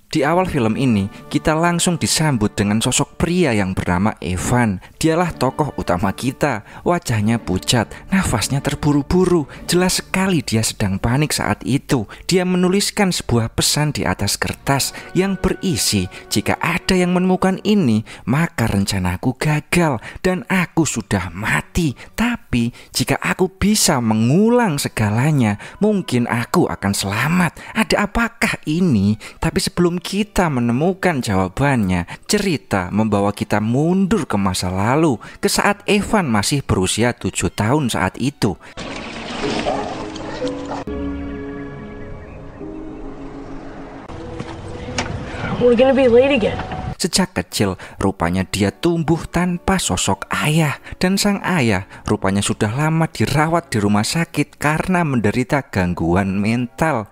Di awal film ini, kita langsung disambut dengan sosok pria yang bernama Evan. Dialah tokoh utama kita. Wajahnya pucat, nafasnya terburu-buru. Jelas sekali dia sedang panik saat itu. Dia menuliskan sebuah pesan di atas kertas yang berisi, jika ada yang menemukan ini, maka rencanaku gagal dan aku sudah mati. Tapi jika aku bisa mengulang segalanya, mungkin aku akan selamat. Ada apakah ini? Tapi sebelum kita menemukan jawabannya, cerita membawa kita mundur ke masa lalu, ke saat Evan masih berusia 7 tahun saat itu. We're gonna be late again. Sejak kecil, rupanya dia tumbuh tanpa sosok ayah. Dan sang ayah rupanya sudah lama dirawat di rumah sakit karena menderita gangguan mental.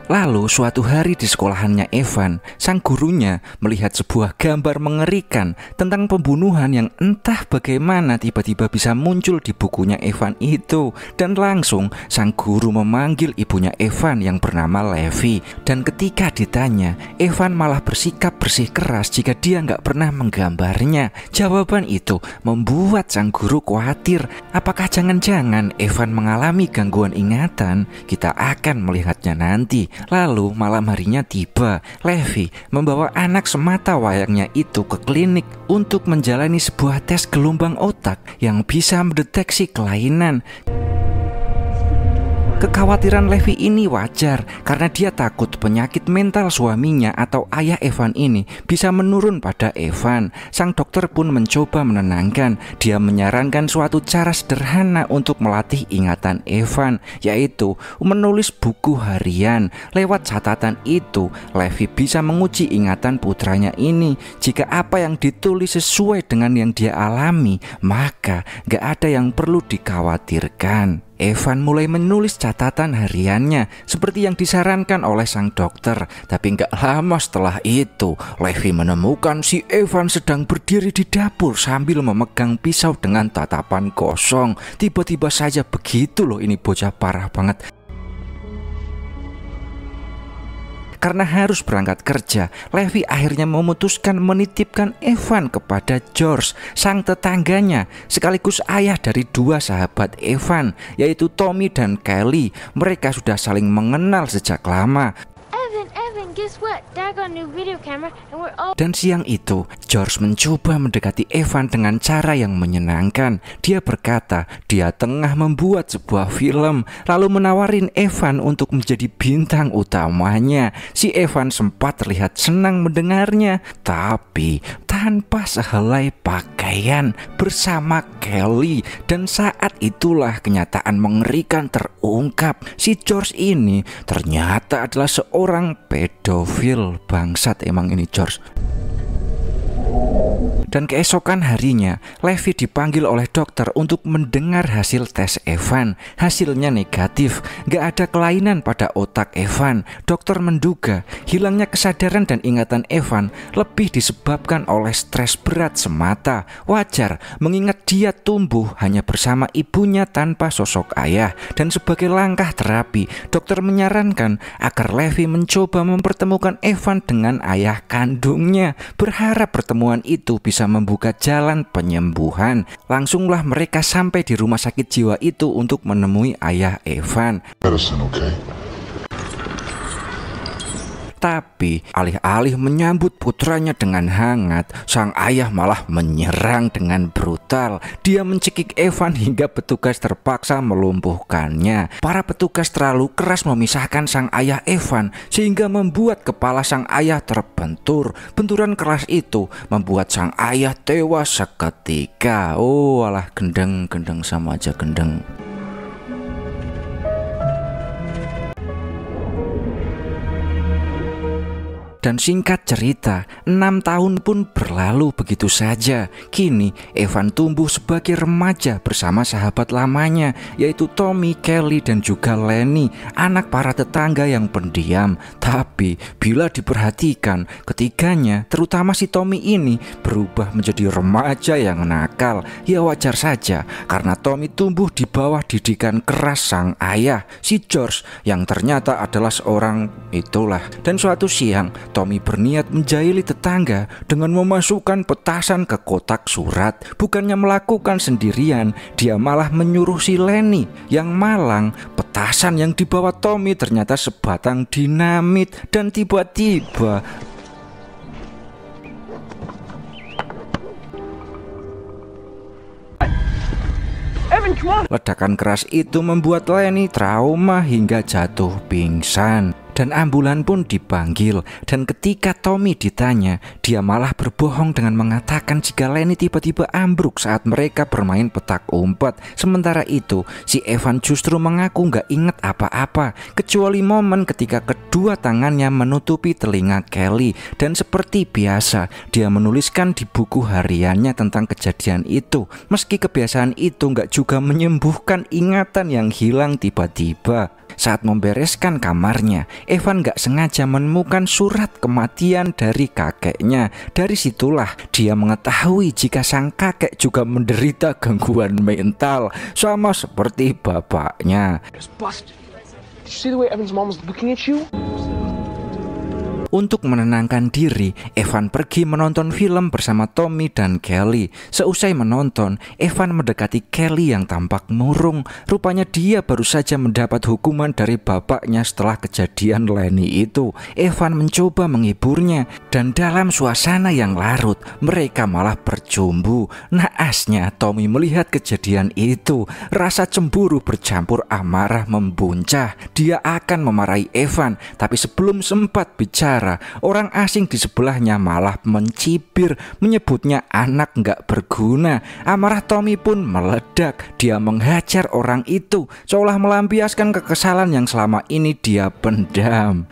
Lalu suatu hari di sekolahannya Evan, sang gurunya melihat sebuah gambar mengerikan tentang pembunuhan yang entah bagaimana tiba-tiba bisa muncul di bukunya Evan itu. Dan langsung sang guru memanggil ibunya Evan yang bernama Levi. Dan ketika ditanya, Evan malah bersikap bersikeras jika dia nggak pernah menggambarnya. Jawaban itu membuat sang guru khawatir. Apakah jangan-jangan Evan mengalami gangguan ingatan? Kita akan melihatnya nanti. Lalu malam harinya tiba. Levi membawa anak semata wayangnya itu ke klinik untuk menjalani sebuah tes gelombang otak yang bisa mendeteksi kelainan. Kekhawatiran Levi ini wajar karena dia takut penyakit mental suaminya atau ayah Evan ini bisa menurun pada Evan. Sang dokter pun mencoba menenangkan. Dia menyarankan suatu cara sederhana untuk melatih ingatan Evan, yaitu menulis buku harian. Lewat catatan itu, Levi bisa menguji ingatan putranya ini. Jika apa yang ditulis sesuai dengan yang dia alami, maka gak ada yang perlu dikhawatirkan. Evan mulai menulis catatan hariannya seperti yang disarankan oleh sang dokter. Tapi gak lama setelah itu, Levi menemukan si Evan sedang berdiri di dapur sambil memegang pisau dengan tatapan kosong. Tiba-tiba saja begitu loh, ini bocah parah banget. Karena harus berangkat kerja, Levi akhirnya memutuskan menitipkan Evan kepada George, sang tetangganya, sekaligus ayah dari dua sahabat Evan, yaitu Tommy dan Kelly. Mereka sudah saling mengenal sejak lama. Evan, guess what? Dad got a new video camera and we're all... Dan siang itu, George mencoba mendekati Evan dengan cara yang menyenangkan. Dia berkata dia tengah membuat sebuah film, lalu menawarin Evan untuk menjadi bintang utamanya. Si Evan sempat terlihat senang mendengarnya, tapi tanpa sehelai pakaian bersama Kelly. Dan saat itulah kenyataan mengerikan terungkap. Si George ini ternyata adalah seorang pedofil. Bangsat emang ini George. Dan keesokan harinya, Levi dipanggil oleh dokter untuk mendengar hasil tes Evan. Hasilnya negatif, gak ada kelainan pada otak Evan. Dokter menduga hilangnya kesadaran dan ingatan Evan lebih disebabkan oleh stres berat semata. Wajar, mengingat dia tumbuh hanya bersama ibunya tanpa sosok ayah. Dan sebagai langkah terapi, dokter menyarankan agar Levi mencoba mempertemukan Evan dengan ayah kandungnya, berharap pertemuan itu bisa membuka jalan penyembuhan. Langsunglah mereka sampai di rumah sakit jiwa itu untuk menemui ayah Evan. Tapi alih-alih menyambut putranya dengan hangat, sang ayah malah menyerang dengan brutal. Dia mencekik Evan hingga petugas terpaksa melumpuhkannya. Para petugas terlalu keras memisahkan sang ayah Evan sehingga membuat kepala sang ayah terbentur. Benturan keras itu membuat sang ayah tewas seketika. Oh alah, gendeng sama aja gendeng. Dan singkat cerita, 6 tahun pun berlalu begitu saja. Kini Evan tumbuh sebagai remaja bersama sahabat lamanya, yaitu Tommy, Kelly, dan juga Lenny, anak para tetangga yang pendiam. Tapi bila diperhatikan, ketiganya, terutama si Tommy ini, berubah menjadi remaja yang nakal. Ya wajar saja, karena Tommy tumbuh di bawah didikan keras sang ayah, si George, yang ternyata adalah seorang itulah. Dan suatu siang, Tommy berniat menjahili tetangga dengan memasukkan petasan ke kotak surat. Bukannya melakukan sendirian, dia malah menyuruh si Lenny yang malang. Petasan yang dibawa Tommy ternyata sebatang dinamit. Dan tiba-tiba ledakan keras itu membuat Lenny trauma hingga jatuh pingsan. Dan ambulan pun dipanggil. Dan ketika Tommy ditanya, dia malah berbohong dengan mengatakan jika Lenny tiba-tiba ambruk saat mereka bermain petak umpet. Sementara itu, si Evan justru mengaku gak inget apa-apa, kecuali momen ketika kedua tangannya menutupi telinga Kelly. Dan seperti biasa, dia menuliskan di buku hariannya tentang kejadian itu. Meski kebiasaan itu gak juga menyembuhkan ingatan yang hilang tiba-tiba. Saat membereskan kamarnya, Evan gak sengaja menemukan surat kematian dari kakeknya. Dari situlah dia mengetahui jika sang kakek juga menderita gangguan mental, sama seperti bapaknya. Untuk menenangkan diri, Evan pergi menonton film bersama Tommy dan Kelly. Seusai menonton, Evan mendekati Kelly yang tampak murung. Rupanya dia baru saja mendapat hukuman dari bapaknya setelah kejadian Lenny itu. Evan mencoba menghiburnya, dan dalam suasana yang larut, mereka malah bercumbu. Naasnya Tommy melihat kejadian itu. Rasa cemburu bercampur amarah membuncah. Dia akan memarahi Evan, tapi sebelum sempat bicara, orang asing di sebelahnya malah mencibir, menyebutnya anak nggak berguna. Amarah Tommy pun meledak. Dia menghajar orang itu, seolah melampiaskan kekesalan yang selama ini dia pendam.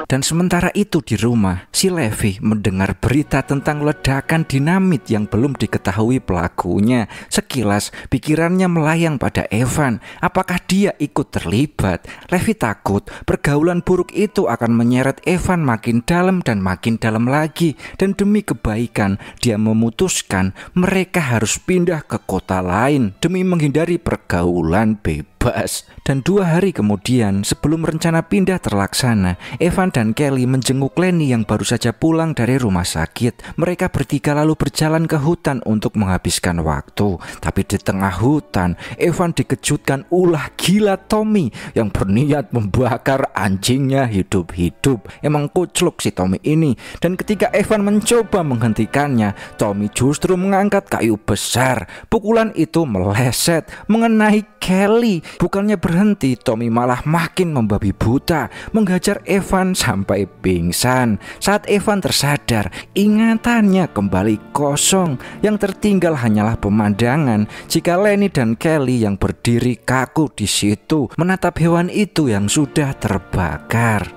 Dan sementara itu di rumah, si Levi mendengar berita tentang ledakan dinamit yang belum diketahui pelakunya. Sekilas pikirannya melayang pada Evan. Apakah dia ikut terlibat? Levi takut pergaulan buruk itu akan menyeret Evan makin dalam dan makin dalam lagi. Dan demi kebaikan, dia memutuskan mereka harus pindah ke kota lain demi menghindari pergaulan bebas. Dan 2 hari kemudian, sebelum rencana pindah terlaksana, Evan dan Kelly menjenguk Lenny yang baru saja pulang dari rumah sakit. Mereka bertiga lalu berjalan ke hutan untuk menghabiskan waktu. Tapi di tengah hutan, Evan dikejutkan ulah gila Tommy yang berniat membakar anjingnya hidup-hidup. Emang kucluk si Tommy ini. Dan ketika Evan mencoba menghentikannya, Tommy justru mengangkat kayu besar. Pukulan itu meleset mengenai Kelly. Bukannya berhenti, Tommy malah makin membabi buta, menghajar Evan sampai pingsan. Saat Evan tersadar, ingatannya kembali kosong. Yang tertinggal hanyalah pemandangan jika Lenny dan Kelly yang berdiri kaku di situ menatap hewan itu yang sudah terbakar.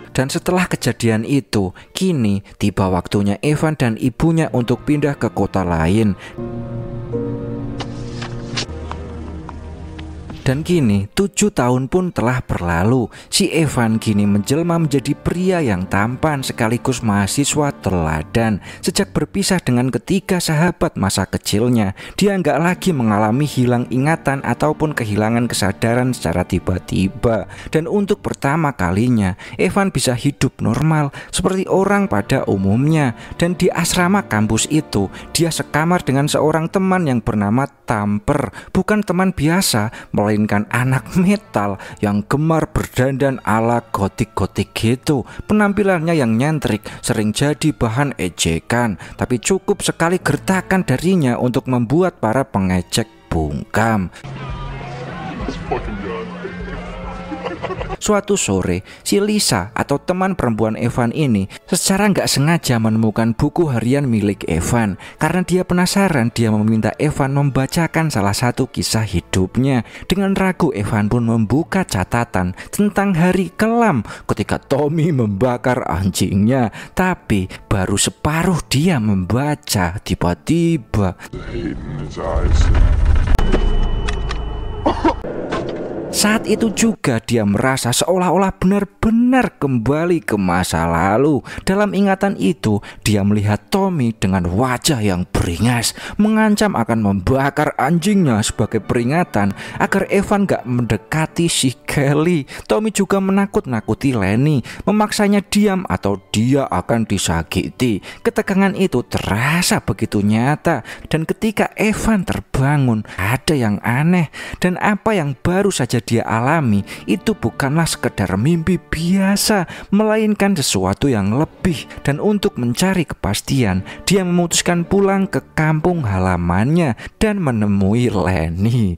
Dan setelah kejadian itu, kini tiba waktunya Evan dan ibunya untuk pindah ke kota lain. Dan kini 7 tahun pun telah berlalu. Si Evan kini menjelma menjadi pria yang tampan sekaligus mahasiswa teladan. Sejak berpisah dengan ketiga sahabat masa kecilnya, dia nggak lagi mengalami hilang ingatan ataupun kehilangan kesadaran secara tiba-tiba. Dan untuk pertama kalinya, Evan bisa hidup normal seperti orang pada umumnya. Dan di asrama kampus itu, dia sekamar dengan seorang teman yang bernama Tamper. Bukan teman biasa, melainkan anak metal yang gemar berdandan ala gotik-gotik gitu. Penampilannya yang nyentrik sering jadi bahan ejekan, tapi cukup sekali gertakan darinya untuk membuat para pengejek bungkam. Suatu sore, si Lisa atau teman perempuan Evan ini secara nggak sengaja menemukan buku harian milik Evan. Karena dia penasaran, dia meminta Evan membacakan salah satu kisah hidupnya. Dengan ragu, Evan pun membuka catatan tentang hari kelam ketika Tommy membakar anjingnya. Tapi baru separuh dia membaca, tiba-tiba saat itu juga dia merasa seolah-olah benar-benar kembali ke masa lalu. Dalam ingatan itu, dia melihat Tommy dengan wajah yang beringas mengancam akan membakar anjingnya sebagai peringatan agar Evan gak mendekati si Kelly. Tommy juga menakut-nakuti Lenny, memaksanya diam atau dia akan disakiti. Ketegangan itu terasa begitu nyata, dan ketika Evan terbangun, ada yang aneh, dan apa yang baru saja dia alami itu bukanlah sekedar mimpi biasa, melainkan sesuatu yang lebih. Dan untuk mencari kepastian, dia memutuskan pulang ke kampung halamannya dan menemui Lenny.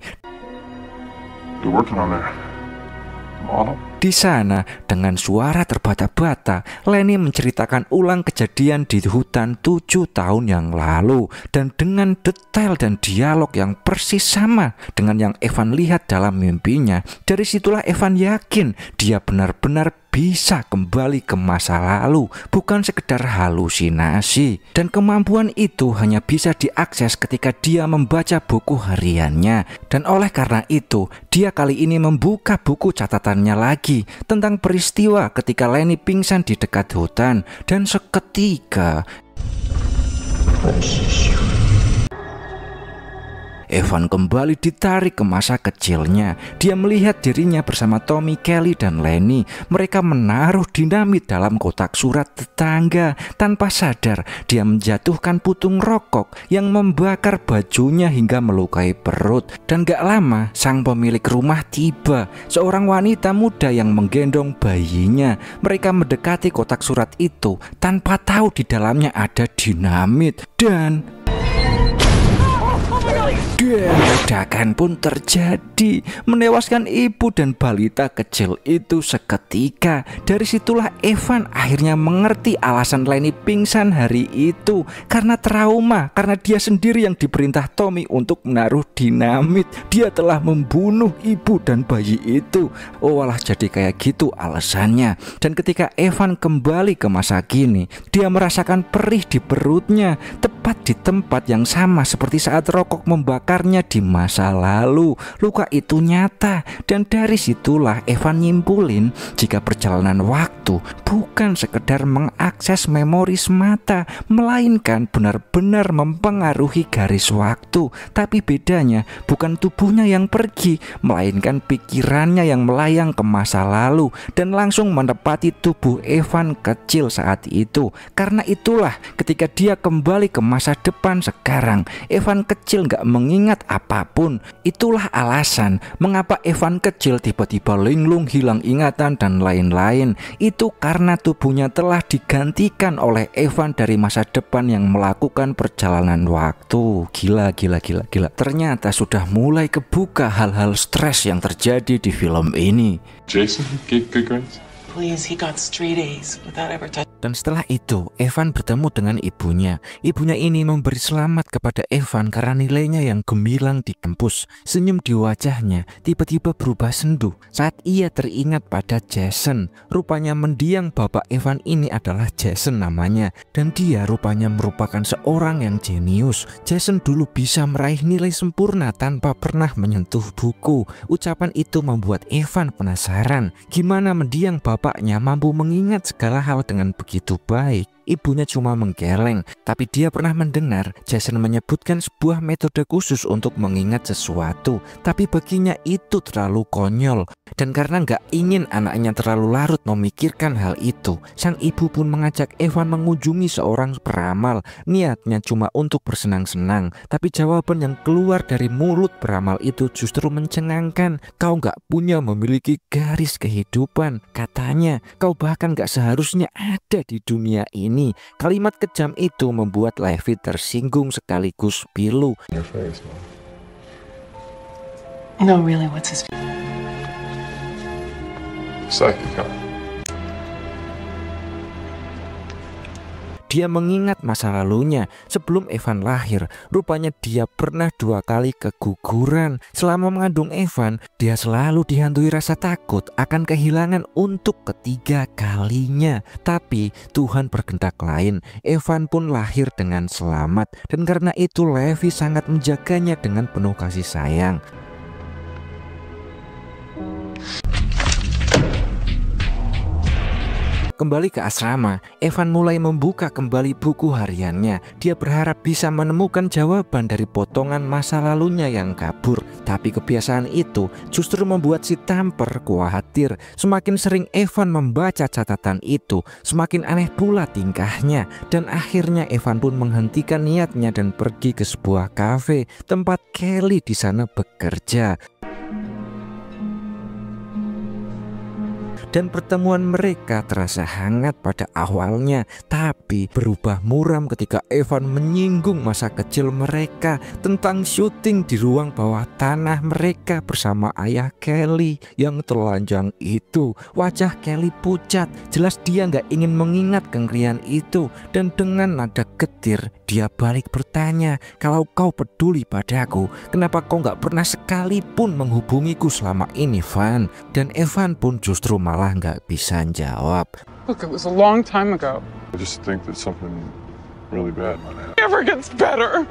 Di sana, dengan suara terbata-bata, Lenny menceritakan ulang kejadian di hutan 7 tahun yang lalu, dan dengan detail dan dialog yang persis sama dengan yang Evan lihat dalam mimpinya. Dari situlah Evan yakin dia benar-benar bisa kembali ke masa lalu, bukan sekedar halusinasi. Dan kemampuan itu hanya bisa diakses ketika dia membaca buku hariannya. Dan oleh karena itu, dia kali ini membuka buku catatannya lagi tentang peristiwa ketika Lenny pingsan di dekat hutan. Dan seketika Evan kembali ditarik ke masa kecilnya. Dia melihat dirinya bersama Tommy, Kelly, dan Lenny. Mereka menaruh dinamit dalam kotak surat tetangga. Tanpa sadar, dia menjatuhkan putung rokok yang membakar bajunya hingga melukai perut. Dan gak lama, sang pemilik rumah tiba. Seorang wanita muda yang menggendong bayinya. Mereka mendekati kotak surat itu tanpa tahu di dalamnya ada dinamit. Dan ledakan pun terjadi, menewaskan ibu dan balita kecil itu seketika. Dari situlah Evan akhirnya mengerti alasan Lenny pingsan hari itu, karena trauma, karena dia sendiri yang diperintah Tommy untuk menaruh dinamit. Dia telah membunuh ibu dan bayi itu. Oh, walah, jadi kayak gitu alasannya. Dan ketika Evan kembali ke masa kini, dia merasakan perih di perutnya, tepat di tempat yang sama seperti saat rokok membakarnya di masa lalu. Luka itu nyata, dan dari situlah Evan nyimpulin jika perjalanan waktu bukan sekedar mengakses memori semata, melainkan benar-benar mempengaruhi garis waktu. Tapi bedanya bukan tubuhnya yang pergi, melainkan pikirannya yang melayang ke masa lalu dan langsung menepati tubuh Evan kecil saat itu. Karena itulah ketika dia kembali ke masa depan sekarang, Evan kecil gak mengingat apapun. Itulah alasan mengapa Evan kecil tiba-tiba linglung, hilang ingatan, dan lain-lain. Itu karena tubuhnya telah digantikan oleh Evan dari masa depan yang melakukan perjalanan waktu. Gila. Ternyata sudah mulai kebuka hal-hal stres yang terjadi di film ini. Jason, good grades? Please, he got straight A's without ever touching. Dan setelah itu, Evan bertemu dengan ibunya. Ibunya ini memberi selamat kepada Evan karena nilainya yang gemilang di kampus. Senyum di wajahnya tiba-tiba berubah sendu saat ia teringat pada Jason. Rupanya mendiang bapak Evan ini adalah Jason namanya, dan dia rupanya merupakan seorang yang jenius. Jason dulu bisa meraih nilai sempurna tanpa pernah menyentuh buku. Ucapan itu membuat Evan penasaran gimana mendiang bapaknya mampu mengingat segala hal dengan begitu baik. Ibunya cuma menggeleng, tapi dia pernah mendengar Jason menyebutkan sebuah metode khusus untuk mengingat sesuatu. Tapi baginya itu terlalu konyol, dan karena nggak ingin anaknya terlalu larut memikirkan hal itu, sang ibu pun mengajak Evan mengunjungi seorang peramal. Niatnya cuma untuk bersenang-senang, tapi jawaban yang keluar dari mulut peramal itu justru mencengangkan. Kau nggak punya memiliki garis kehidupan, katanya. Kau bahkan nggak seharusnya ada di dunia ini. Kalimat kejam itu membuat Levi tersinggung sekaligus pilu. No, really, what's his... Psychic, huh? Dia mengingat masa lalunya sebelum Evan lahir. Rupanya dia pernah 2 kali keguguran. Selama mengandung Evan, dia selalu dihantui rasa takut akan kehilangan untuk ketiga kalinya. Tapi Tuhan berkehendak lain. Evan pun lahir dengan selamat. Dan karena itu Levi sangat menjaganya dengan penuh kasih sayang. Kembali ke asrama, Evan mulai membuka kembali buku hariannya. Dia berharap bisa menemukan jawaban dari potongan masa lalunya yang kabur. Tapi kebiasaan itu justru membuat si Tamper khawatir. Semakin sering Evan membaca catatan itu, semakin aneh pula tingkahnya. Dan akhirnya Evan pun menghentikan niatnya dan pergi ke sebuah kafe tempat Kelly di sana bekerja. Dan pertemuan mereka terasa hangat pada awalnya, tapi berubah muram ketika Evan menyinggung masa kecil mereka tentang syuting di ruang bawah tanah mereka bersama ayah Kelly yang telanjang itu. Wajah Kelly pucat, jelas dia nggak ingin mengingat kengerian itu. Dan dengan nada getir dia balik bertanya, "Kalau kau peduli padaku, kenapa kau nggak pernah sekalipun menghubungiku selama ini, Van?" Dan Evan pun justru malah nggak bisa jawab. Look, it was a long time ago. I just think that something really bad might happen. Never gets better.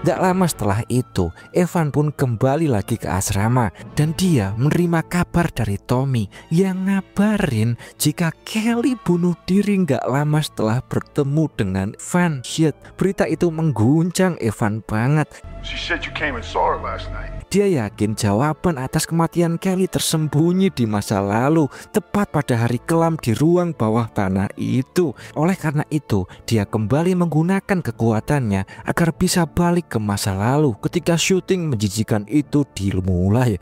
Gak lama setelah itu, Evan pun kembali lagi ke asrama dan dia menerima kabar dari Tommy yang ngabarin jika Kelly bunuh diri gak lama setelah bertemu dengan Van Shit. Berita itu mengguncang Evan banget. She said you came and saw her last night. Dia yakin jawaban atas kematian Kelly tersembunyi di masa lalu, tepat pada hari kelam di ruang bawah tanah itu. Oleh karena itu, dia kembali menggunakan kekuatannya agar bisa balik ke masa lalu ketika syuting menjijikan itu dimulai.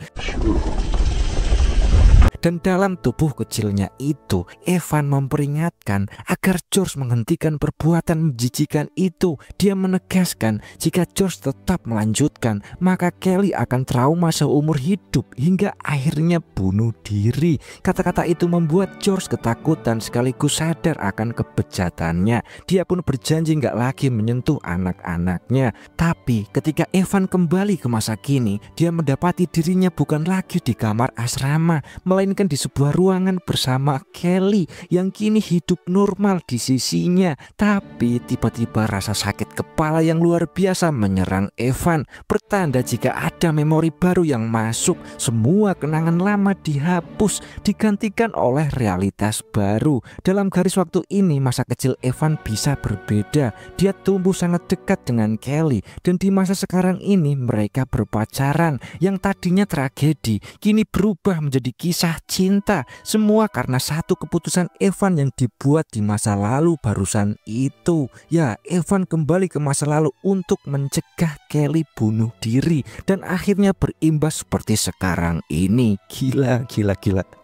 Dan dalam tubuh kecilnya itu, Evan memperingatkan agar George menghentikan perbuatan menjijikan itu. Dia menegaskan jika George tetap melanjutkan, maka Kelly akan trauma seumur hidup hingga akhirnya bunuh diri. Kata-kata itu membuat George ketakutan sekaligus sadar akan kebejatannya. Dia pun berjanji nggak lagi menyentuh anak-anaknya. Tapi ketika Evan kembali ke masa kini, dia mendapati dirinya bukan lagi di kamar asrama, melainkan di sebuah ruangan bersama Kelly yang kini hidup normal di sisinya. Tapi tiba-tiba rasa sakit kepala yang luar biasa menyerang Evan, pertanda jika ada memori baru yang masuk. Semua kenangan lama dihapus, digantikan oleh realitas baru. Dalam garis waktu ini, masa kecil Evan bisa berbeda. Dia tumbuh sangat dekat dengan Kelly, dan di masa sekarang ini mereka berpacaran. Yang tadinya tragedi kini berubah menjadi kisah cinta. Semua karena satu keputusan Evan yang dibuat di masa lalu barusan itu. Ya, Evan kembali ke masa lalu untuk mencegah Kelly bunuh diri, dan akhirnya berimbas seperti sekarang ini. Gila.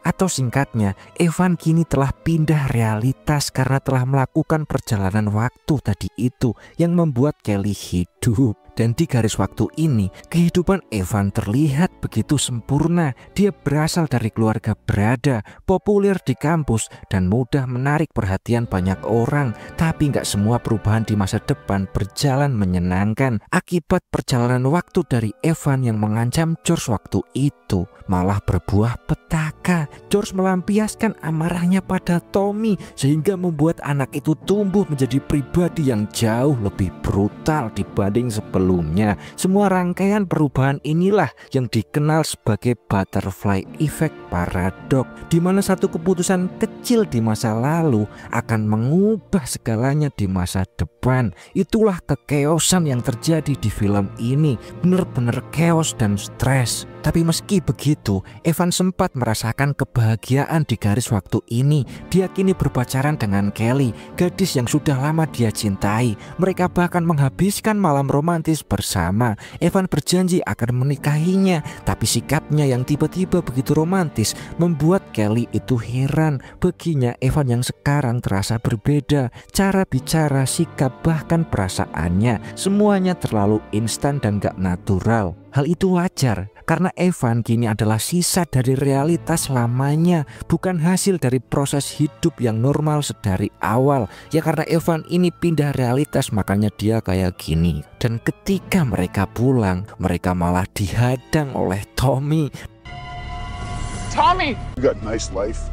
Atau singkatnya, Evan kini telah pindah realitas karena telah melakukan perjalanan waktu tadi itu yang membuat Kelly hidup. Dan di garis waktu ini, kehidupan Evan terlihat begitu sempurna. Dia berasal dari keluarga berada, populer di kampus, dan mudah menarik perhatian banyak orang. Tapi nggak semua perubahan di masa depan berjalan menyenangkan. Akibat perjalanan waktu dari Evan yang mengancam George waktu itu malah berbuah petaka. George melampiaskan amarahnya pada Tommy sehingga membuat anak itu tumbuh menjadi pribadi yang jauh lebih brutal dibanding sebelumnya. Semua rangkaian perubahan inilah yang dikenal sebagai butterfly effect paradox, di mana satu keputusan kecil di masa lalu akan mengubah segalanya di masa depan. Itulah kekeosan yang terjadi di film ini, benar-benar chaos dan stres. Tapi meski begitu, Evan sempat merasakan kebahagiaan di garis waktu ini. Dia kini berpacaran dengan Kelly, gadis yang sudah lama dia cintai. Mereka bahkan menghabiskan malam romantis bersama. Evan berjanji akan menikahinya, tapi sikapnya yang tiba-tiba begitu romantis membuat Kelly itu heran. Baginya Evan yang sekarang terasa berbeda. Cara bicara, sikap, bahkan perasaannya, semuanya terlalu instan dan gak natural. Hal itu wajar karena Evan kini adalah sisa dari realitas lamanya, bukan hasil dari proses hidup yang normal sedari awal. Ya karena Evan ini pindah realitas makanya dia kayak gini. Dan ketika mereka pulang, mereka malah dihadang oleh Tommy. Tommy! You got a nice life.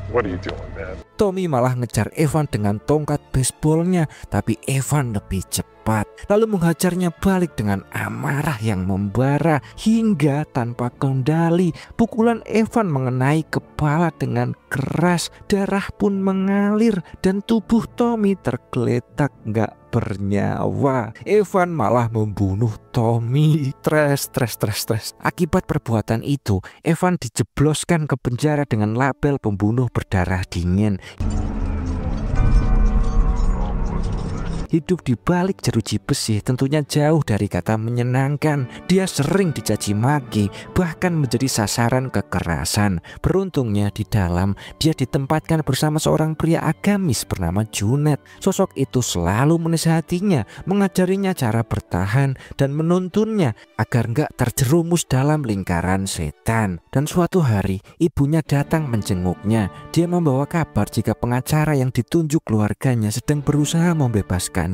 What are you doing, man? Tommy malah ngejar Evan dengan tongkat baseballnya, tapi Evan lebih cepat, lalu menghajarnya balik dengan amarah yang membara hingga tanpa kendali. Pukulan Evan mengenai kepala dengan keras, darah pun mengalir dan tubuh Tommy tergeletak gak bernyawa. Evan malah membunuh Tommy. Stres. Akibat perbuatan itu, Evan dijebloskan ke penjara dengan label pembunuh berdarah dingin. Hidup di balik jeruji besi tentunya jauh dari kata menyenangkan. Dia sering dicaci maki, bahkan menjadi sasaran kekerasan. Beruntungnya di dalam, dia ditempatkan bersama seorang pria agamis bernama Junet. Sosok itu selalu menasihatinya, mengajarinya cara bertahan, dan menuntunnya agar nggak terjerumus dalam lingkaran setan. Dan suatu hari, ibunya datang menjenguknya. Dia membawa kabar jika pengacara yang ditunjuk keluarganya sedang berusaha membebaskan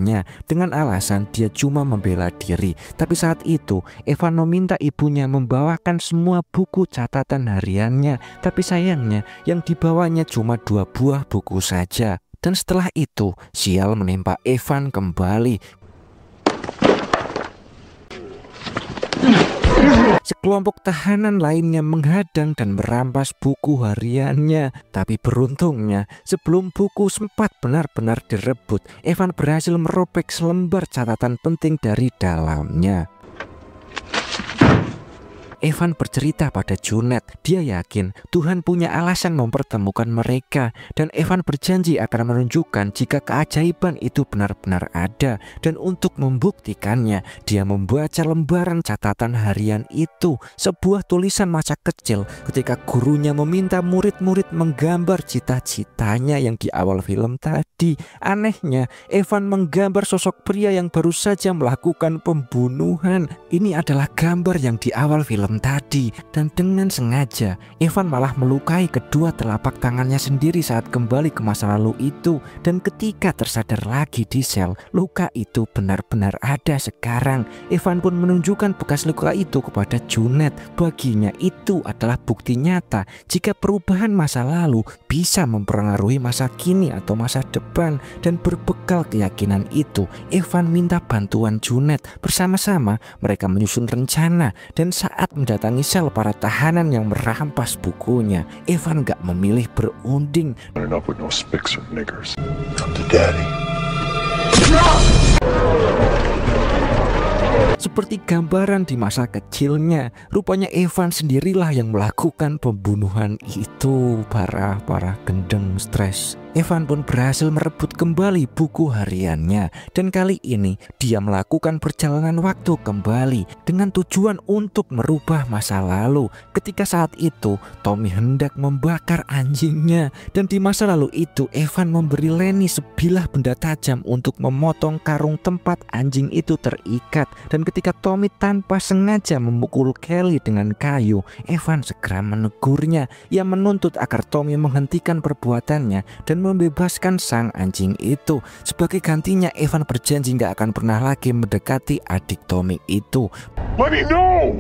dengan alasan dia cuma membela diri. Tapi saat itu Evan meminta ibunya membawakan semua buku catatan hariannya. Tapi sayangnya yang dibawanya cuma 2 buah buku saja. Dan setelah itu sial menimpa Evan kembali. Sekelompok tahanan lainnya menghadang dan merampas buku hariannya. Tapi beruntungnya sebelum buku sempat benar-benar direbut, Evan berhasil merobek selembar catatan penting dari dalamnya. Evan bercerita pada Junet, dia yakin Tuhan punya alasan mempertemukan mereka, dan Evan berjanji akan menunjukkan jika keajaiban itu benar-benar ada. Dan untuk membuktikannya, dia membaca lembaran catatan harian itu, sebuah tulisan masa kecil ketika gurunya meminta murid-murid menggambar cita-citanya yang di awal film tadi. Anehnya, Evan menggambar sosok pria yang baru saja melakukan pembunuhan. Ini adalah gambar yang di awal film tadi, dan dengan sengaja Evan malah melukai kedua telapak tangannya sendiri saat kembali ke masa lalu itu. Dan ketika tersadar lagi di sel, luka itu benar-benar ada sekarang. Evan pun menunjukkan bekas luka itu kepada Junet. Baginya itu adalah bukti nyata jika perubahan masa lalu bisa mempengaruhi masa kini atau masa depan. Dan berbekal keyakinan itu, Evan minta bantuan Junet. Bersama-sama mereka menyusun rencana, dan saat mendatangi sel para tahanan yang merampas bukunya, Evan gak memilih berunding. Enough with no spics or niggers. Come to daddy. Seperti gambaran di masa kecilnya, rupanya Evan sendirilah yang melakukan pembunuhan itu. Parah gendeng, stres. Evan pun berhasil merebut kembali buku hariannya, dan kali ini dia melakukan perjalanan waktu kembali dengan tujuan untuk merubah masa lalu. Ketika saat itu Tommy hendak membakar anjingnya, dan di masa lalu itu Evan memberi Lenny sebilah benda tajam untuk memotong karung tempat anjing itu terikat. Dan ketika Tommy tanpa sengaja memukul Kelly dengan kayu, Evan segera menegurnya. Ia menuntut agar Tommy menghentikan perbuatannya dan membebaskan sang anjing itu. Sebagai gantinya, Evan berjanji gak akan pernah lagi mendekati adik Tommy itu. Let me know!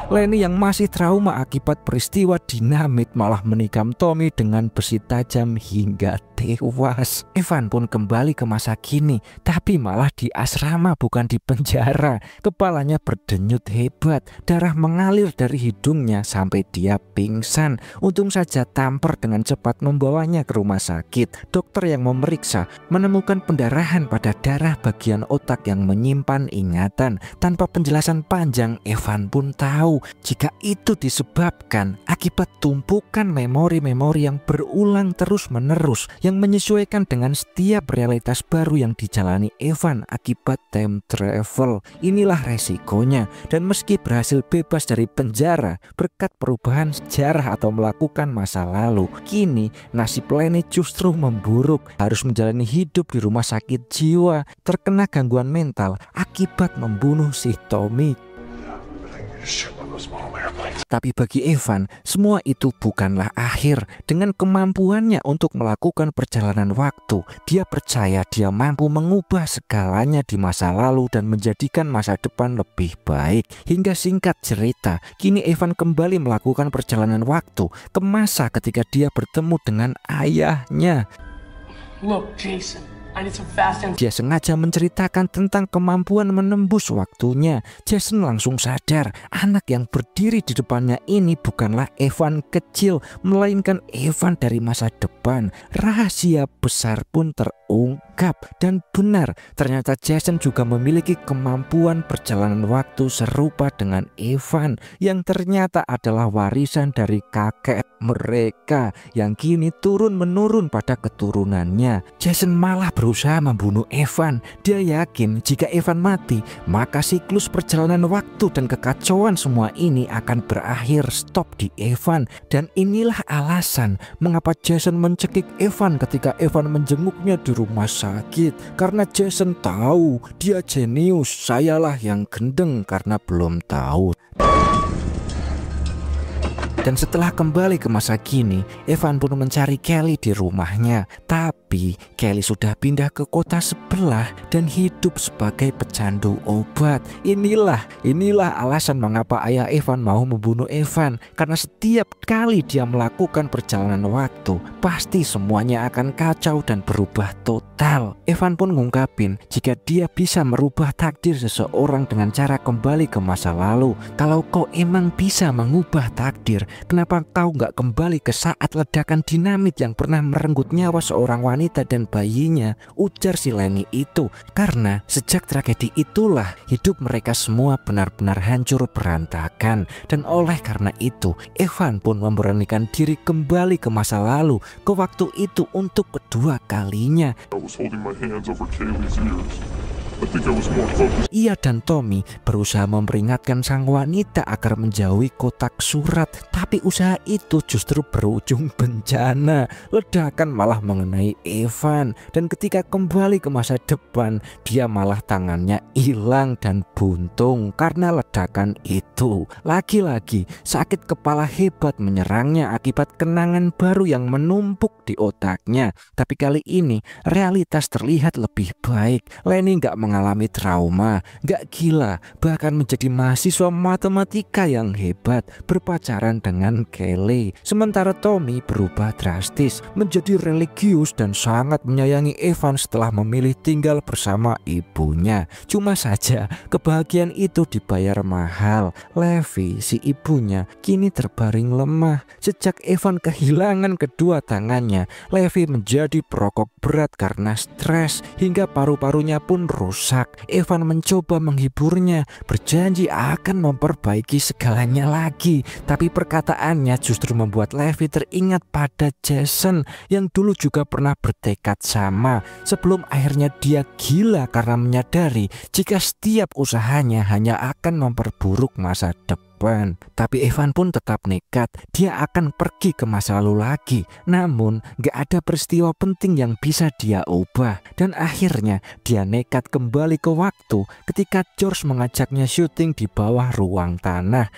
Lenny yang masih trauma akibat peristiwa dinamit malah menikam Tommy dengan besi tajam hingga tewas. Evan pun kembali ke masa kini, tapi malah di asrama bukan di penjara. Kepalanya berdenyut hebat, darah mengalir dari hidungnya sampai dia pingsan. Untung saja Tamper dengan cepat membawanya ke rumah sakit. Dokter yang memeriksa menemukan pendarahan pada darah bagian otak yang menyimpan ingatan. Tanpa penjelasan panjang, Evan pun tahu tahu jika itu disebabkan akibat tumpukan memori-memori yang berulang terus-menerus yang menyesuaikan dengan setiap realitas baru yang dijalani Evan akibat time travel. Inilah resikonya, dan meski berhasil bebas dari penjara berkat perubahan sejarah atau melakukan masa lalu, kini nasib Lenny justru memburuk, harus menjalani hidup di rumah sakit jiwa, terkena gangguan mental akibat membunuh si Tommy. Tapi bagi Evan, semua itu bukanlah akhir. Dengan kemampuannya untuk melakukan perjalanan waktu, dia percaya dia mampu mengubah segalanya di masa lalu dan menjadikan masa depan lebih baik. Hingga singkat cerita, kini Evan kembali melakukan perjalanan waktu ke masa ketika dia bertemu dengan ayahnya. Look, Jason, I need some fast and Dia sengaja menceritakan tentang kemampuan menembus waktunya. Jason langsung sadar anak yang berdiri di depannya ini bukanlah Evan kecil, melainkan Evan dari masa depan. Rahasia besar pun terungkap, dan benar, ternyata Jason juga memiliki kemampuan perjalanan waktu serupa dengan Evan, yang ternyata adalah warisan dari kakek mereka yang kini turun-menurun pada keturunannya. Jason malah berusaha membunuh Evan. Dia yakin jika Evan mati, maka siklus perjalanan waktu dan kekacauan semua ini akan berakhir stop di Evan. Dan inilah alasan mengapa Jason mencekik Evan ketika Evan menjenguknya di rumah sakit. Karena Jason tahu dia jenius, sayalah yang gendeng karena belum tahu. Dan setelah kembali ke masa kini, Evan pun mencari Kelly di rumahnya. Tapi Kelly sudah pindah ke kota sebelah dan hidup sebagai pecandu obat. Inilah alasan mengapa ayah Evan mau membunuh Evan. Karena setiap kali dia melakukan perjalanan waktu, pasti semuanya akan kacau dan berubah total. Evan pun ngungkapin jika dia bisa merubah takdir seseorang dengan cara kembali ke masa lalu. Kalau kau emang bisa mengubah takdir, kenapa kau nggak kembali ke saat ledakan dinamit yang pernah merenggut nyawa seorang wanita dan bayinya? Ujar si Lenny itu. Karena sejak tragedi itulah hidup mereka semua benar-benar hancur berantakan. Dan oleh karena itu, Evan pun memberanikan diri kembali ke masa lalu, ke waktu itu untuk kedua kalinya. I was holding my hands over Kaylee's ears. I think I was more focused. Ia dan Tommy berusaha memperingatkan sang wanita agar menjauhi kotak surat, tapi usaha itu justru berujung bencana. Ledakan malah mengenai Evan, dan ketika kembali ke masa depan, dia malah tangannya hilang dan buntung karena ledakan itu. Lagi-lagi sakit kepala hebat menyerangnya akibat kenangan baru yang menumpuk di otaknya. Tapi kali ini realitas terlihat lebih baik. Lenny nggak mengalami trauma, gak gila, bahkan menjadi mahasiswa matematika yang hebat, berpacaran dengan Kelly. Sementara Tommy berubah drastis, menjadi religius dan sangat menyayangi Evan setelah memilih tinggal bersama ibunya. Cuma saja kebahagiaan itu dibayar mahal. Levi, si ibunya, kini terbaring lemah. Sejak Evan kehilangan kedua tangannya, Levi menjadi perokok berat karena stres, hingga paru-parunya pun rusak. Evan mencoba menghiburnya, berjanji akan memperbaiki segalanya lagi. Tapi perkataannya justru membuat Levi teringat pada Jason yang dulu juga pernah bertekad sama, sebelum akhirnya dia gila karena menyadari jika setiap usahanya hanya akan memperburuk masa depan. Tapi Evan pun tetap nekat, dia akan pergi ke masa lalu lagi. Namun gak ada peristiwa penting yang bisa dia ubah, dan akhirnya dia nekat kembali ke waktu ketika George mengajaknya syuting di bawah ruang tanah.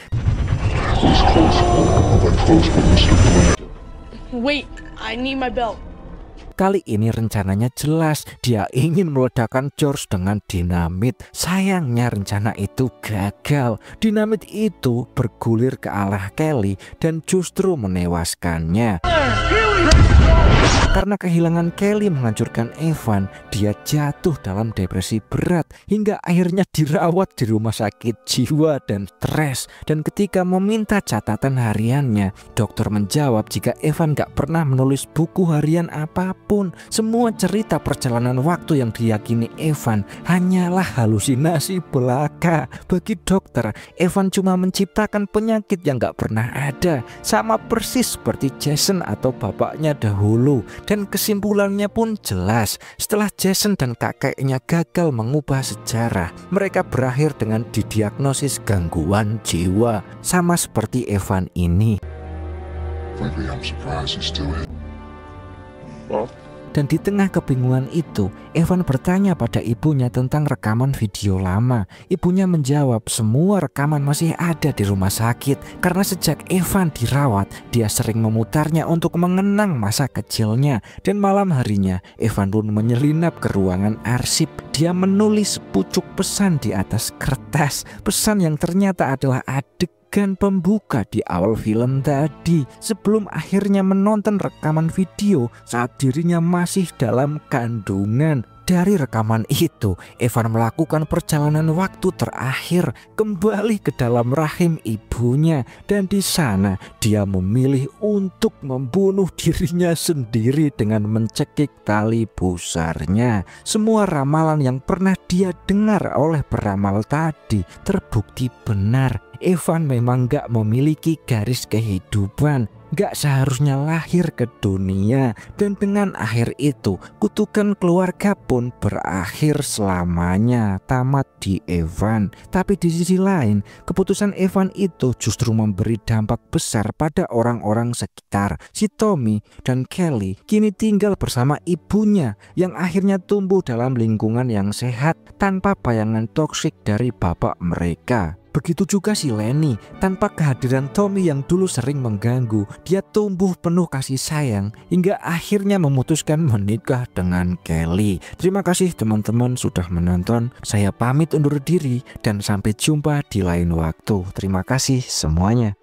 wait. I need my belt. Kali ini rencananya jelas, dia ingin meledakkan George dengan dinamit. Sayangnya rencana itu gagal. Dinamit itu bergulir ke arah Kelly dan justru menewaskannya. Karena kehilangan Kelly menghancurkan Evan, dia jatuh dalam depresi berat hingga akhirnya dirawat di rumah sakit jiwa dan stres. Dan ketika meminta catatan hariannya, dokter menjawab jika Evan gak pernah menulis buku harian apapun. Semua cerita perjalanan waktu yang diyakini Evan hanyalah halusinasi belaka. Bagi dokter, Evan cuma menciptakan penyakit yang gak pernah ada, sama persis seperti Jason atau bapaknya dahulu. Dan kesimpulannya pun jelas, setelah Jason dan kakeknya gagal mengubah sejarah, mereka berakhir dengan didiagnosis gangguan jiwa, sama seperti Evan ini. Frankly, I'm surprised he's still here. Dan di tengah kebingungan itu, Evan bertanya pada ibunya tentang rekaman video lama. Ibunya menjawab semua rekaman masih ada di rumah sakit, karena sejak Evan dirawat, dia sering memutarnya untuk mengenang masa kecilnya. Dan malam harinya, Evan pun menyelinap ke ruangan arsip. Dia menulis sepucuk pesan di atas kertas, pesan yang ternyata adalah adegan pembuka di awal film tadi, sebelum akhirnya menonton rekaman video saat dirinya masih dalam kandungan. Dari rekaman itu, Evan melakukan perjalanan waktu terakhir kembali ke dalam rahim ibunya, dan di sana dia memilih untuk membunuh dirinya sendiri dengan mencekik tali pusarnya. Semua ramalan yang pernah dia dengar oleh peramal tadi terbukti benar. Evan memang gak memiliki garis kehidupan, gak seharusnya lahir ke dunia. Dan dengan akhir itu, kutukan keluarga pun berakhir selamanya, tamat di Evan. Tapi di sisi lain, keputusan Evan itu justru memberi dampak besar pada orang-orang sekitar. Si Tommy dan Kelly kini tinggal bersama ibunya yang akhirnya tumbuh dalam lingkungan yang sehat tanpa bayangan toksik dari bapak mereka. Begitu juga si Lenny, tanpa kehadiran Tommy yang dulu sering mengganggu, dia tumbuh penuh kasih sayang hingga akhirnya memutuskan menikah dengan Kelly. Terima kasih teman-teman sudah menonton. Saya pamit undur diri dan sampai jumpa di lain waktu. Terima kasih semuanya.